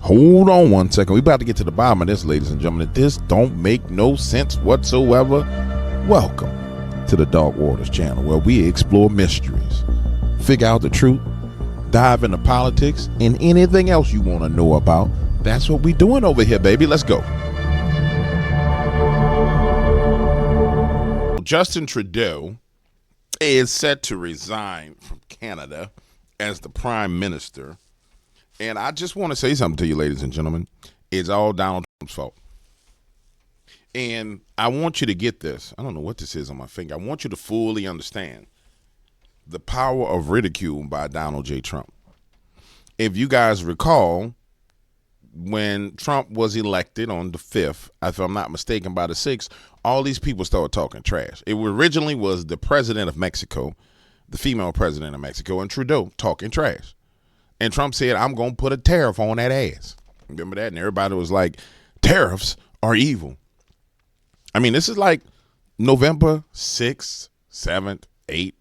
Hold on one second. We about to get to the bottom of this, ladies and gentlemen. This don't make no sense whatsoever. Welcome to the Dark Waters channel, where we explore mysteries, figure out the truth, dive into politics, and anything else you want to know about. That's what we doing over here, baby. Let's go. Justin Trudeau is set to resign from Canada as the Prime Minister. And I just want to say something to you, ladies and gentlemen. It's all Donald Trump's fault. And I want you to get this. I don't know what this is on my finger. I want you to fully understand the power of ridicule by Donald J. Trump. If you guys recall, when Trump was elected on the 5th, if I'm not mistaken, by the 6th, all these people started talking trash. It originally was the president of Mexico, the female president of Mexico, and Trudeau talking trash. And Trump said, I'm going to put a tariff on that ass. Remember that? And everybody was like, tariffs are evil. I mean, this is like November 6th, 7th, 8th.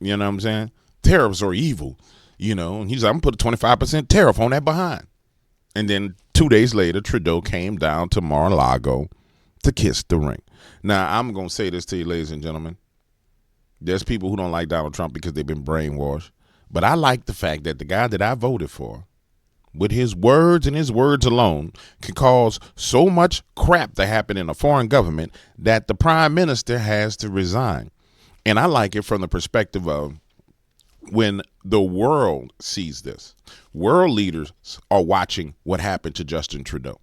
You know what I'm saying? Tariffs are evil. You know, and he's like, I'm going to put a 25% tariff on that behind. And then 2 days later, Trudeau came down to Mar-a-Lago to kiss the ring. Now, I'm going to say this to you, ladies and gentlemen. There's people who don't like Donald Trump because they've been brainwashed. But I like the fact that the guy that I voted for, with his words and his words alone, can cause so much crap to happen in a foreign government that the prime minister has to resign. And I like it from the perspective of when the world sees this. World leaders are watching what happened to Justin Trudeau.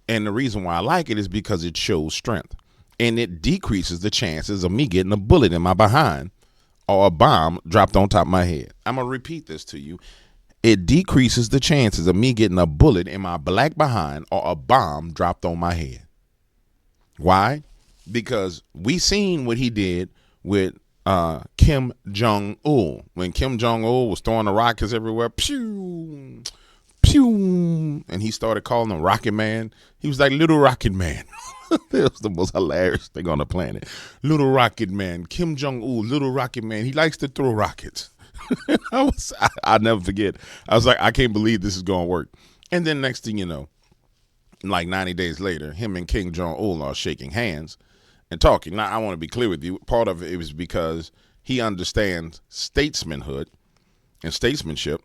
And the reason why I like it is because it shows strength. And it decreases the chances of me getting a bullet in my behind or a bomb dropped on top of my head. I'm going to repeat this to you. It decreases the chances of me getting a bullet in my black behind or a bomb dropped on my head. Why? Because we seen what he did with Kim Jong-un. When Kim Jong-un was throwing the rockets everywhere, pew, pew, and he started calling him Rocket Man. He was like, Little Rocket Man. It was the most hilarious thing on the planet. Little Rocket Man, Kim Jong-un, Little Rocket Man. He likes to throw rockets. I'll never forget. I was like, I can't believe this is going to work. And then next thing you know, like 90 days later, him and Kim Jong-un are shaking hands and talking. Now, I want to be clear with you. Part of it was because he understands statesmanhood and statesmanship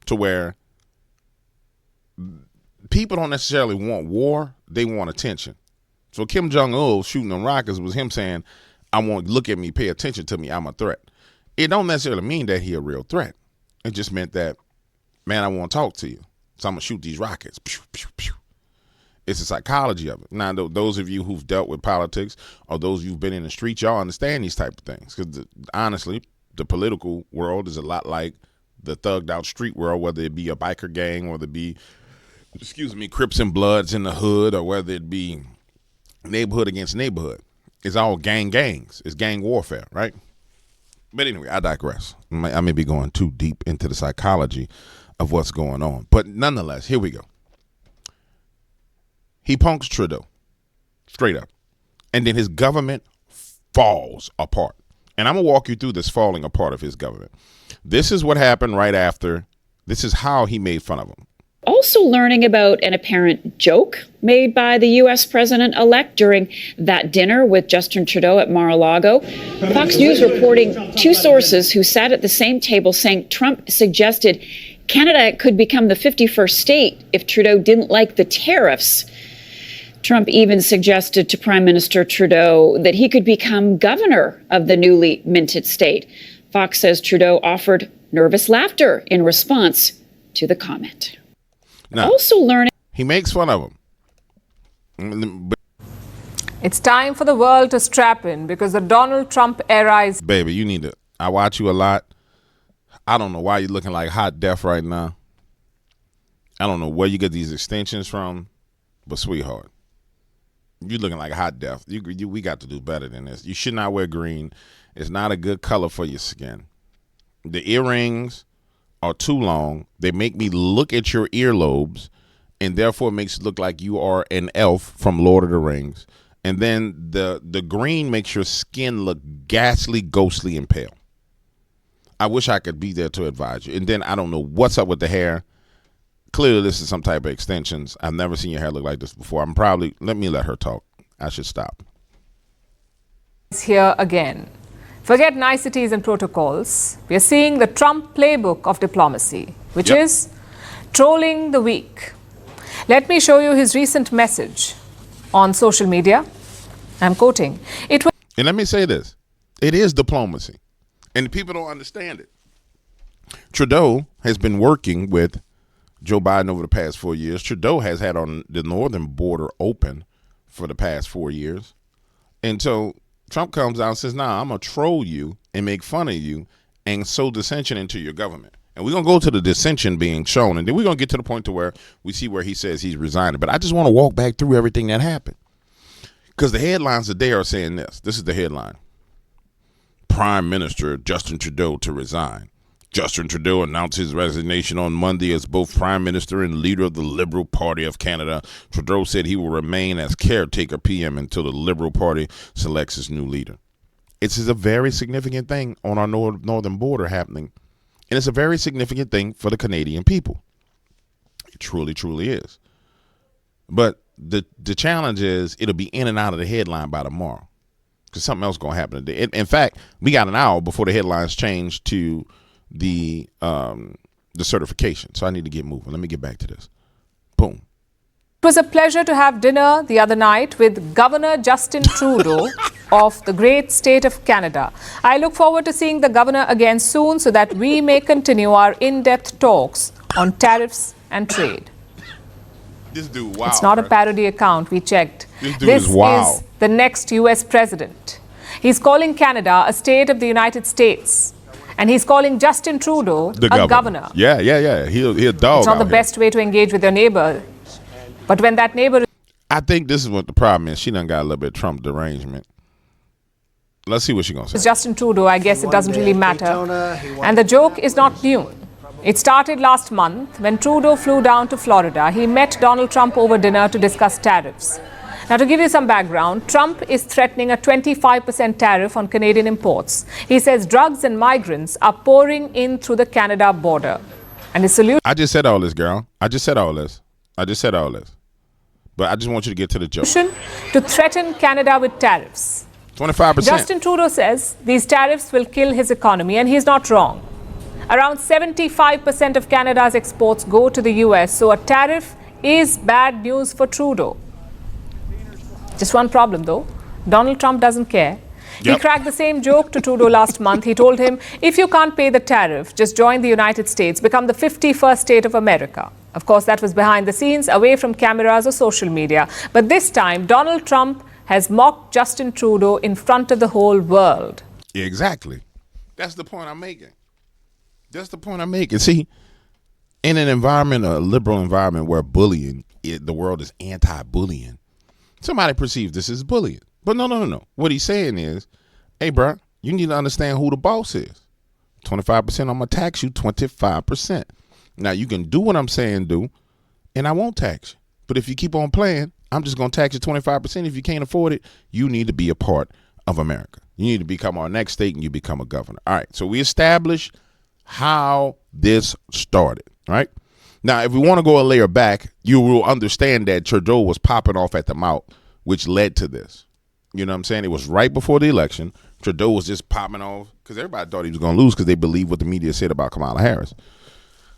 to where people don't necessarily want war. They want attention. So Kim Jong-un shooting them rockets was him saying, I want, look at me, pay attention to me, I'm a threat. It don't necessarily mean that he a real threat. It just meant that, man, I want to talk to you. So I'm going to shoot these rockets. Pew, pew, pew. It's the psychology of it. Now, those of you who've dealt with politics or those who've been in the street, y'all understand these type of things. Because honestly, the political world is a lot like the thugged out street world, whether it be a biker gang, whether it be, Crips and Bloods in the hood, or whether it be neighborhood against neighborhood. It's all gangs. It's gang warfare, right? But anyway, I digress. I may be going too deep into the psychology of what's going on. But nonetheless, here we go. He punks Trudeau straight up. And then his government falls apart. And I'm going to walk you through this falling apart of his government. This is what happened right after. This is how he made fun of him. Also learning about an apparent joke made by the U.S. president-elect during that dinner with Justin Trudeau at Mar-a-Lago. Fox News reporting two sources who sat at the same table saying Trump suggested Canada could become the 51st state if Trudeau didn't like the tariffs. Trump even suggested to Prime Minister Trudeau that he could become governor of the newly minted state. Fox says Trudeau offered nervous laughter in response to the comment. Now, also learning. He makes fun of him. It's time for the world to strap in because the Donald Trump era is... Baby, you need to... I watch you a lot. I don't know why you're looking like hot death right now. I don't know where you get these extensions from, but sweetheart, you're looking like hot death. We got to do better than this. You should not wear green. It's not a good color for your skin. The earrings are too long. They make me look at your earlobes, and therefore it makes it look like you are an elf from Lord of the Rings. And then the green makes your skin look ghastly, ghostly, and pale. I wish I could be there to advise you. And then I don't know what's up with the hair. clearly this is some type of extensions. I've never seen your hair look like this before. Let me let her talk. I should stop. Here again. Forget niceties and protocols. We are seeing the Trump playbook of diplomacy, which is trolling the weak. Let me show you his recent message on social media. I'm quoting. And let me say this. It is diplomacy. And people don't understand it. Trudeau has been working with Joe Biden over the past 4 years. Trudeau has had on the northern border open for the past 4 years. And so Trump comes out and says, nah, I'm going to troll you and make fun of you and sow dissension into your government. And we're going to go to the dissension being shown. And then we're going to get to the point to where we see where he says he's resigning. But I just want to walk back through everything that happened. Because the headlines today are saying this. This is the headline. Prime Minister Justin Trudeau to resign. Justin Trudeau announced his resignation on Monday as both Prime Minister and leader of the Liberal Party of Canada. Trudeau said he will remain as caretaker PM until the Liberal Party selects its new leader. It's a very significant thing on our northern border happening. And it's a very significant thing for the Canadian people. It truly, truly is. But the challenge is it'll be in and out of the headline by tomorrow. Because something else is going to happen today. In fact, we got an hour before the headlines change to the certification. So I need to get moving. Let me get back to this. Boom. It was a pleasure to have dinner the other night with Governor Justin Trudeau of the great state of Canada. I look forward to seeing the governor again soon so that we may continue our in-depth talks on tariffs and trade. This dude, wow. It's not a parody account. We checked. This is wow. Is the next U.S. president. He's calling Canada a state of the United States. And he's calling Justin Trudeau a governor. Yeah. He'll dog. It's not the best way to engage with your neighbor. But when that neighbor... I think this is what the problem is. She done got a little bit of Trump derangement. Let's see what she's going to say. Justin Trudeau, I guess it doesn't really matter. And the joke is not new. It started last month when Trudeau flew down to Florida. He met Donald Trump over dinner to discuss tariffs. Now, to give you some background, Trump is threatening a 25% tariff on Canadian imports. He says drugs and migrants are pouring in through the Canada border. And his solution... I just said all this, girl. I just said all this. But I just want you to get to the joke. To threaten Canada with tariffs. 25%. Justin Trudeau says these tariffs will kill his economy, and he's not wrong. Around 75% of Canada's exports go to the US, so a tariff is bad news for Trudeau. Just one problem, though. Donald Trump doesn't care. He cracked the same joke to Trudeau last month. He told him, if you can't pay the tariff, just join the United States, become the 51st state of America. Of course, that was behind the scenes, away from cameras or social media. But this time, Donald Trump has mocked Justin Trudeau in front of the whole world. Exactly. That's the point I'm making. See, in an environment, a liberal environment where bullying, the world is anti-bullying, somebody perceives this as bullying. But no. What he's saying is, hey, bro, you need to understand who the boss is. 25%, I'm going to tax you 25%. Now, you can do what I'm saying do, and I won't tax you. But if you keep on playing, I'm just going to tax you 25%. If you can't afford it, you need to be a part of America. You need to become our next state, and you become a governor. All right, so we established how this started, right? Now, if we want to go a layer back, you will understand that Trudeau was popping off at the mouth, which led to this. You know what I'm saying? It was right before the election. Trudeau was just popping off because everybody thought he was going to lose because they believed what the media said about Kamala Harris.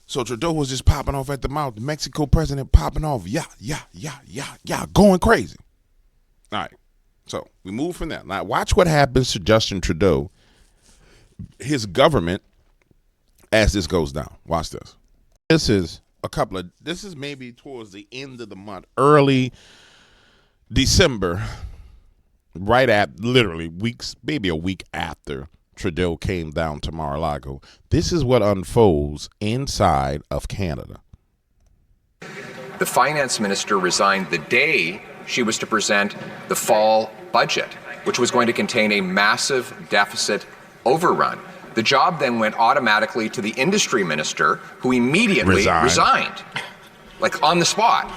So Trudeau was just popping off at the mouth. The Mexico president popping off. Yeah, going crazy. All right. So we move from that. Now watch what happens to Justin Trudeau, his government, as this goes down. Watch this. This is maybe towards the end of the month, early December, right at literally weeks, maybe a week after Trudeau came down to Mar-a-Lago. This is what unfolds inside of Canada. The finance minister resigned the day she was to present the fall budget, which was going to contain a massive deficit overrun. The job then went automatically to the industry minister, who immediately resigned, like on the spot,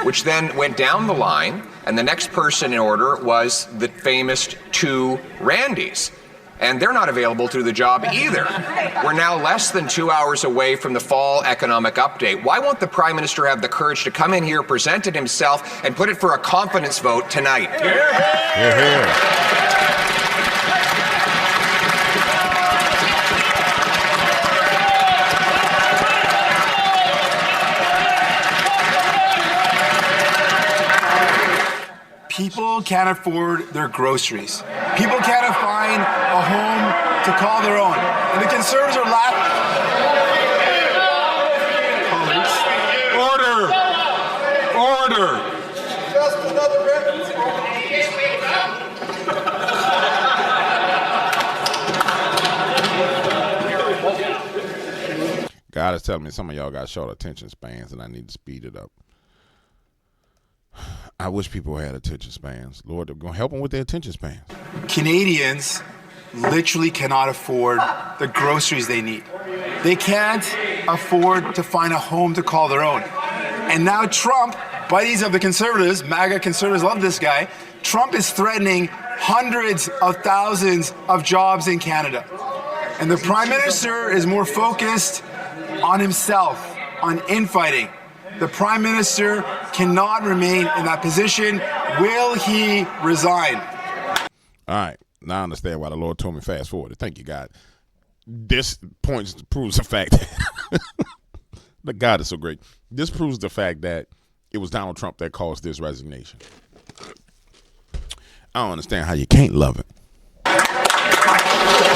which then went down the line, and the next person in order was the famous two Randys. and they're not available to do the job either. We're now less than 2 hours away from the fall economic update. Why won't the Prime Minister have the courage to come in here, present it himself, and put it for a confidence vote tonight? Hear, hear. People can't afford their groceries. People can't find a home to call their own. And the Conservatives are laughing. Order! Order! Just another God is telling me some of y'all got short attention spans and I need to speed it up. I wish people had attention spans. Lord, they're going to help them with their attention spans. Canadians literally cannot afford the groceries they need. They can't afford to find a home to call their own. And now Trump, buddies of the Conservatives, MAGA Conservatives love this guy, Trump is threatening hundreds of thousands of jobs in Canada. And the Prime Minister is more focused on himself, on infighting. The Prime Minister cannot remain in that position. Will he resign? All right. Now I understand why the Lord told me fast forward. Thank you, God. This proves the fact that God is so great. This proves the fact that it was Donald Trump that caused this resignation. I don't understand how you can't love it.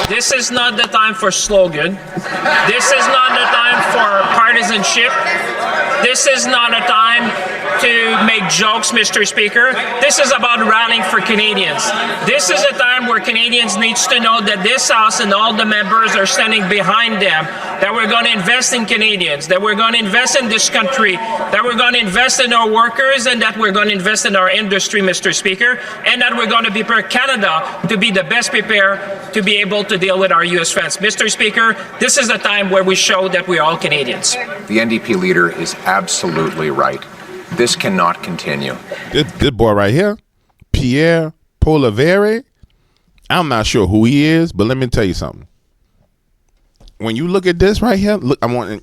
This is not the time for slogan. This is not the time for partisanship. This is not a time to make jokes, Mr. Speaker. This is about rallying for Canadians. This is a time where Canadians needs to know that this House and all the members are standing behind them, that we're going to invest in Canadians, that we're going to invest in this country, that we're going to invest in our workers, and that we're going to invest in our industry, Mr. Speaker, and that we're going to prepare Canada to be the best prepared to be able to deal with our U.S. friends. Mr. Speaker, this is a time where we show that we're all Canadians. The NDP leader is absolutely right. This cannot continue. This boy right here, Pierre Poilievre, I'm not sure who he is, but let me tell you something. When you look at this right here, look, I'm going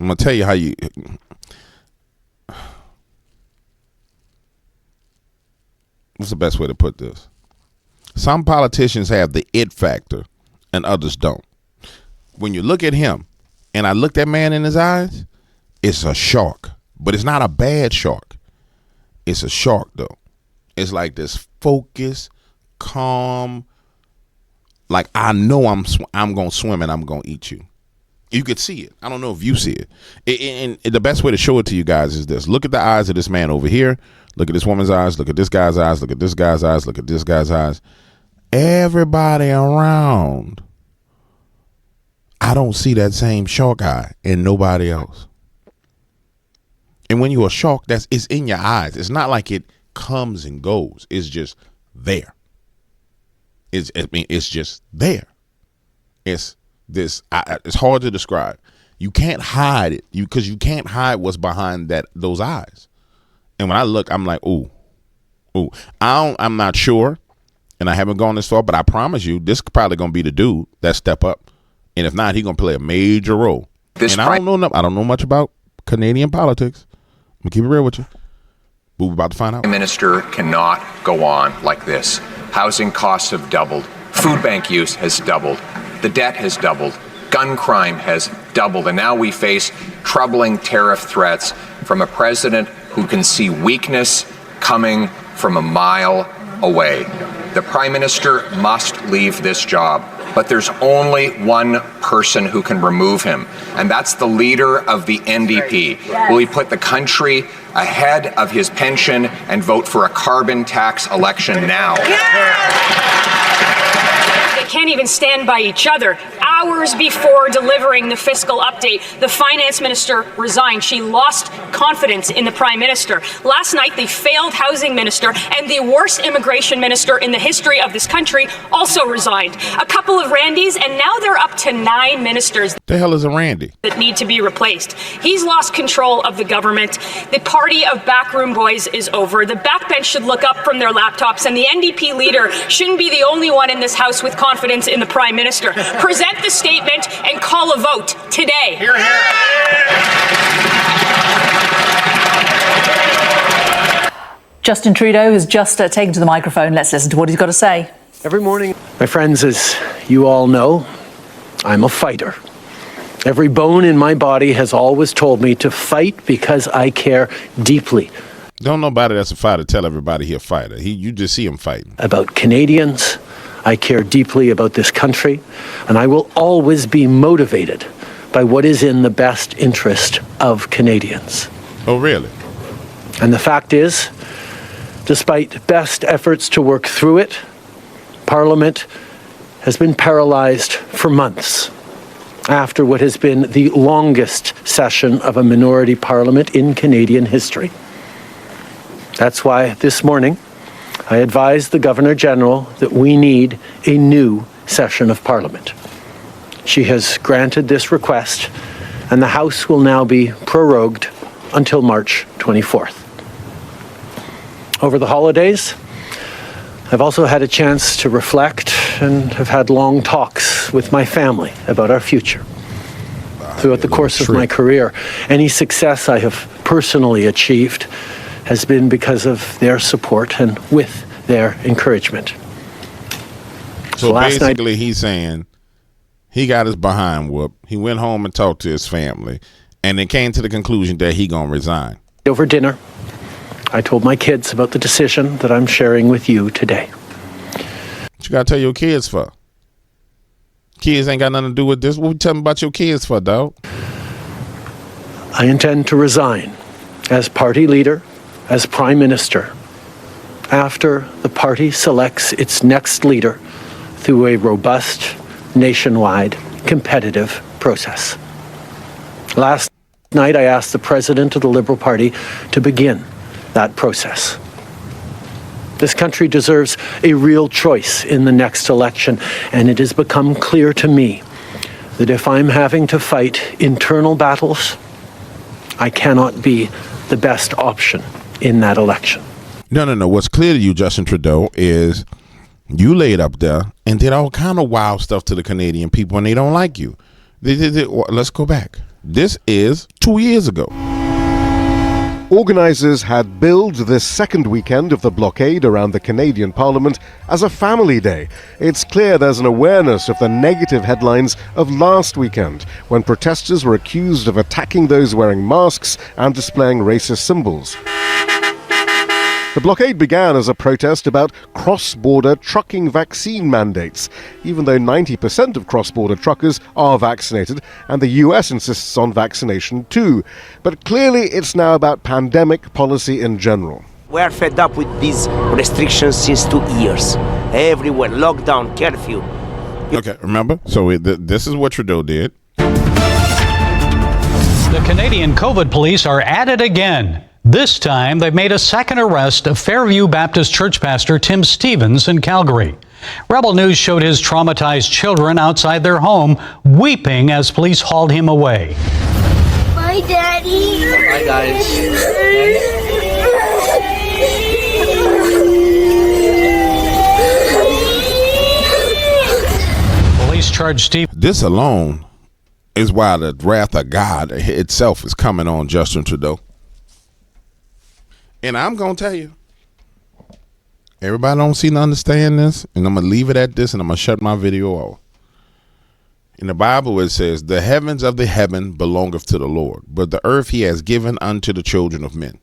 to tell you how you... What's the best way to put this? Some politicians have the it factor and others don't. When you look at him, and I look that man in his eyes, it's a shark. But it's not a bad shark. It's a shark, though. It's like this focused, calm, like I know I'm going to swim and I'm going to eat you. You could see it. I don't know if you see it. And the best way to show it to you guys is this. Look at the eyes of this man over here. Look at this woman's eyes. Look at this guy's eyes. Look at this guy's eyes. Look at this guy's eyes. Everybody around, I don't see that same shark eye in nobody else. And when you're a shark, it's in your eyes. It's not like it comes and goes. It's just there. It's just there. It's this. It's hard to describe. You can't hide it. Because you can't hide what's behind those eyes. And when I look, I'm like, ooh. I'm not sure, and I haven't gone this far, but I promise you, this is probably gonna be the dude that step up. And if not, he's gonna play a major role. I don't know much about Canadian politics. I'm gonna keep it real with you. But we're about to find out. The minister cannot go on like this. Housing costs have doubled. Food bank use has doubled. The debt has doubled. Gun crime has doubled. And now we face troubling tariff threats from a president who can see weakness coming from a mile away. The Prime Minister must leave this job. But there's only one person who can remove him, and that's the leader of the NDP. Will he put the country ahead of his pension and vote for a carbon tax election now? They can't even stand by each other. Hours before delivering the fiscal update, the finance minister resigned. She lost confidence in the prime minister. Last night, the failed housing minister and the worst immigration minister in the history of this country also resigned. A couple of Randys, and now they're up to 9 ministers. The hell is a Randy? That need to be replaced. He's lost control of the government. The party of backroom boys is over. The backbench should look up from their laptops, and the NDP leader shouldn't be the only one in this House with confidence in the Prime Minister. Present the statement and call a vote today. Hear, hear. Justin Trudeau has just taken to the microphone. Let's listen to what he's got to say. Every morning, my friends, as you all know, I'm a fighter. Every bone in my body has always told me to fight because I care deeply. Don't nobody that's a fighter tell everybody he a fighter. You just see him fighting. About Canadians, I care deeply about this country, and I will always be motivated by what is in the best interest of Canadians. Oh, really? And the fact is, despite best efforts to work through it, Parliament has been paralyzed for months after what has been the longest session of a minority parliament in Canadian history. That's why this morning I advised the Governor-General that we need a new session of Parliament. She has granted this request, and the House will now be prorogued until March 24th. Over the holidays, I've also had a chance to reflect and have had long talks with my family about our future. Throughout the course of my career, any success I have personally achieved has been because of their support and with their encouragement. So basically he's saying he got his behind whooped. He went home and talked to his family and then came to the conclusion that he gonna resign. Over dinner, I told my kids about the decision that I'm sharing with you today. What you gotta tell your kids for? Kids ain't got nothing to do with this. What you tell them about your kids for, dog? I intend to resign as party leader, as Prime Minister, after the party selects its next leader through a robust, nationwide, competitive process. Last night, I asked the President of the Liberal Party to begin that process. This country deserves a real choice in the next election, and it has become clear to me that if I'm having to fight internal battles, I cannot be the best option in that election. No. What's clear to you, Justin Trudeau, is you laid up there and did all kind of wild stuff to the Canadian people, and they don't like you. Let's go back. This is 2 years ago. Organisers had billed this second weekend of the blockade around the Canadian Parliament as a family day. It's clear there's an awareness of the negative headlines of last weekend, when protesters were accused of attacking those wearing masks and displaying racist symbols. The blockade began as a protest about cross-border trucking vaccine mandates, even though 90% of cross-border truckers are vaccinated, and the US insists on vaccination too. But clearly it's now about pandemic policy in general. We are fed up with these restrictions since 2 years. Everywhere, lockdown, curfew. Okay, remember? So this is what Trudeau did. The Canadian COVID police are at it again. This time, they've made a second arrest of Fairview Baptist Church pastor Tim Stevens in Calgary. Rebel News showed his traumatized children outside their home, weeping as police hauled him away. Bye, Daddy. Bye, guys. Police charged Stevens. This alone is why the wrath of God itself is coming on Justin Trudeau. And I'm going to tell you, everybody don't seem to understand this, and I'm going to leave it at this, and I'm going to shut my video off. In the Bible, it says, the heavens of the heaven belongeth to the Lord, but the earth he has given unto the children of men.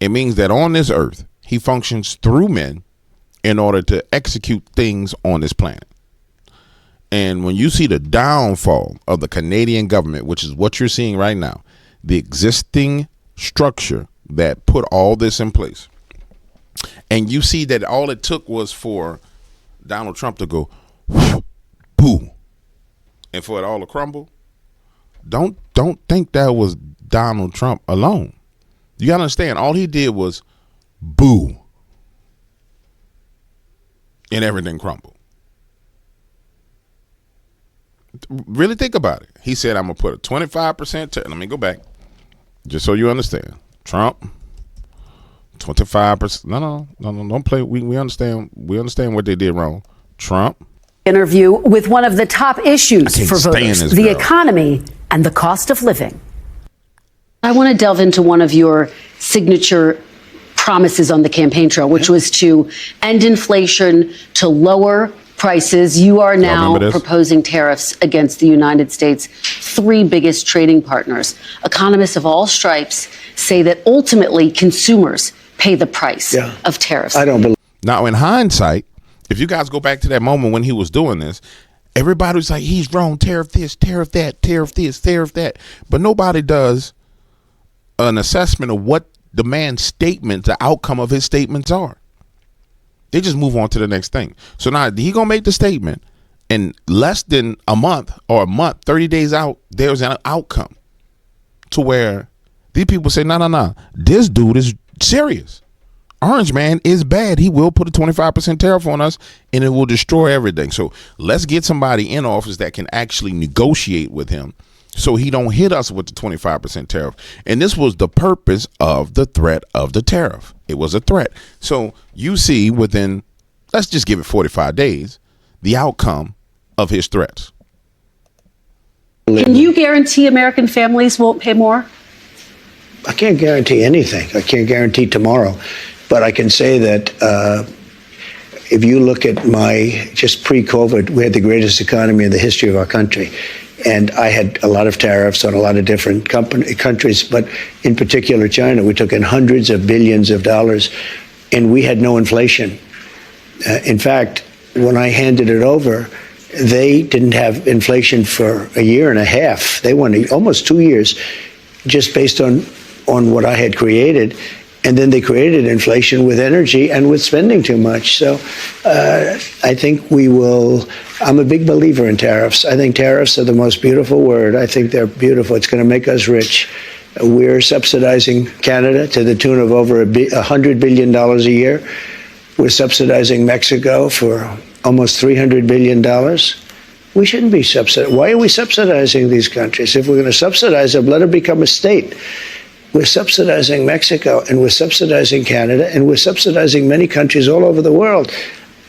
It means that on this earth, he functions through men in order to execute things on this planet. And when you see the downfall of the Canadian government, which is what you're seeing right now, the existing structure that put all this in place, and you see that all it took was for Donald Trump to go boo, and for it all to crumble, don't think that was Donald Trump alone. You gotta understand, all he did was boo, and everything crumbled. Really think about it. He said, I'm gonna put a 25%. Let me go back, just so you understand. Trump, 25%. No, don't play. We understand. We understand what they did wrong. Trump. Interview with one of the top issues for voters, the economy and the cost of living. I want to delve into one of your signature promises on the campaign trail, which was to end inflation, to lower prices. You are now proposing tariffs against the United States' three biggest trading partners. Economists of all stripes say that ultimately consumers pay the price of tariffs. I don't believe. Now, in hindsight, if you guys go back to that moment when he was doing this, everybody was like, he's wrong, tariff this, tariff that, tariff this, tariff that. But nobody does an assessment of what the man's statement, the outcome of his statements are. They just move on to the next thing. So now he gonna make the statement, and less than a month, 30 days out, there's an outcome to where these people say, no, this dude is serious. Orange Man is bad. He will put a 25% tariff on us, and it will destroy everything. So let's get somebody in office that can actually negotiate with him so he don't hit us with the 25% tariff. And this was the purpose of the threat of the tariff. It was a threat. So you see within, let's just give it 45 days, the outcome of his threats. Can you guarantee American families won't pay more? I can't guarantee anything. I can't guarantee tomorrow. But I can say that if you look at just pre-COVID, we had the greatest economy in the history of our country. And I had a lot of tariffs on a lot of different countries, but in particular China. We took in hundreds of billions of dollars, and we had no inflation. In fact, when I handed it over, they didn't have inflation for a year and a half. They went almost 2 years just based on what I had created. And then they created inflation with energy and with spending too much. So I think I'm a big believer in tariffs. I think tariffs are the most beautiful word. I think they're beautiful. It's going to make us rich. We're subsidizing Canada to the tune of over $100 billion a year. We're subsidizing Mexico for almost $300 billion. We shouldn't be subsidizing. Why are we subsidizing these countries? If we're going to subsidize them, let them become a state. We're subsidizing Mexico, and we're subsidizing Canada, and we're subsidizing many countries all over the world.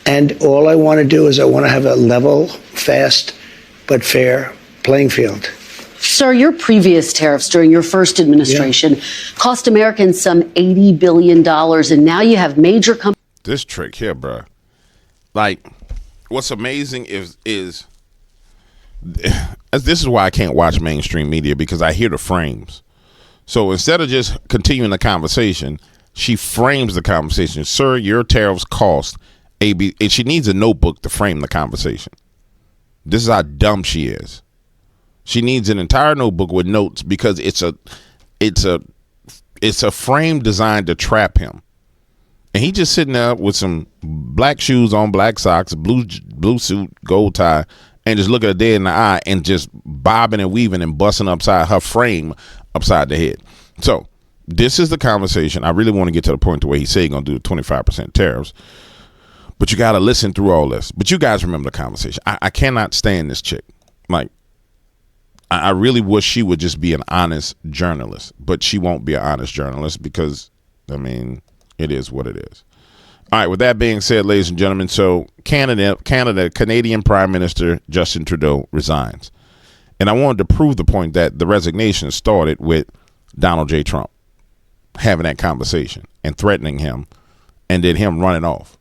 And all I want to do is I want to have a level, fast, but fair playing field. Sir, your previous tariffs during your first administration cost Americans some $80 billion, and now you have major companies. This trick here, bro. Like, what's amazing is this is why I can't watch mainstream media, because I hear the frames. So instead of just continuing the conversation, she frames the conversation. Sir, your tariffs cost AB, and she needs a notebook to frame the conversation. This is how dumb she is. She needs an entire notebook with notes, because it's a frame designed to trap him. And he just sitting there with some black shoes on, black socks, blue suit, gold tie, and just looking her dead in the eye and just bobbing and weaving and busting upside her frame upside the head. So this is the conversation. I really want to get to the point to where he said he's going to do 25% tariffs, but you got to listen through all this. But you guys remember the conversation. I cannot stand this chick. Like, I really wish she would just be an honest journalist, but she won't be an honest journalist because, I mean, it is what it is. All right, with that being said, ladies and gentlemen, so Canadian Prime Minister Justin Trudeau resigns. And I wanted to prove the point that the resignation started with Donald J. Trump having that conversation and threatening him, and then him running off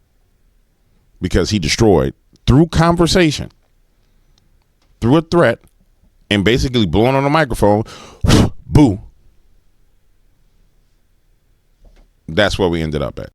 because he destroyed, through conversation, through a threat, and basically blowing on the microphone, boo. That's where we ended up at.